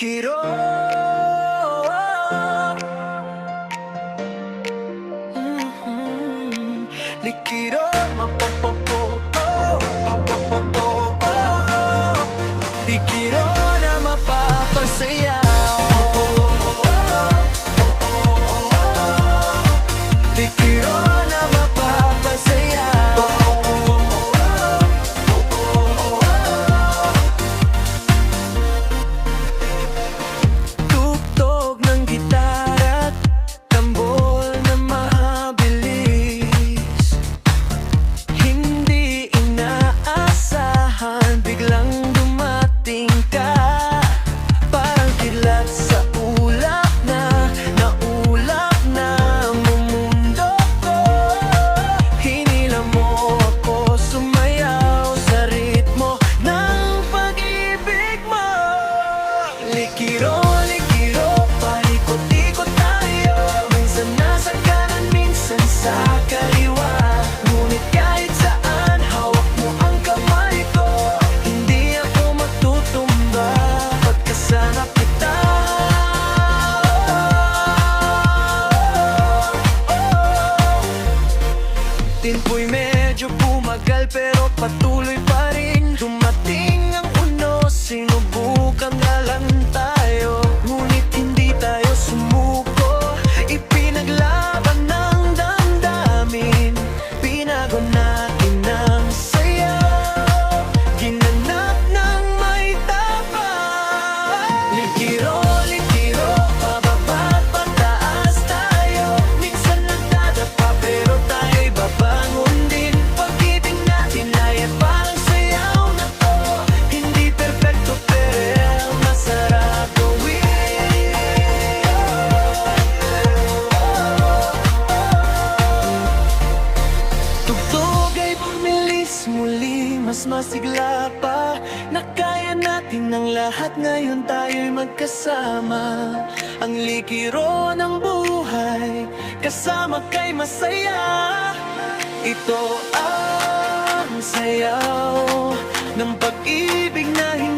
Likiro. Likiro, mapopopo. Likiro na mapapasaya. Likiro na mapapasaya. Tugtog ng gitara't tambol na mabilis. Hindi inaasahan, biglang dumating ka. Parang kilat sa ulap na mumundo ko. Hinila mo ako, sumayaw sa ritmo ng pag-ibig mo. Likiro, likiro, paikot-ikot tayo. Minsan nasa kanan, minsan sa kaliwa. Ngunit kahit saan, hawak mo ang kamay ko. Hindi ako matutumba pagkasama kita. Tempo'y medyo bumagal pero patuloy pa rin. Dumating ang unos, sinubukan na lang tayo. Ngunit hindi tayo sumuko, ipinaglaban ng damdamin. Pinago natin ang sayaw, ginanap ng may tapang. Likiro, likiro, pababa't pataas tayo. Minsan nagdadapa pero tayo'y babangon din. Pag-ibig natin ay parang sayaw na to. Hindi perfecto pero masarap gawin. Tugtog ay bumilis muli, mas masigla pa. Nakaya natin ang lahat, ngayon tayo'y magkasama. Ang likiro ng buhay, kasama kay masaya. Ito ang sayaw ng pag-ibig na hindi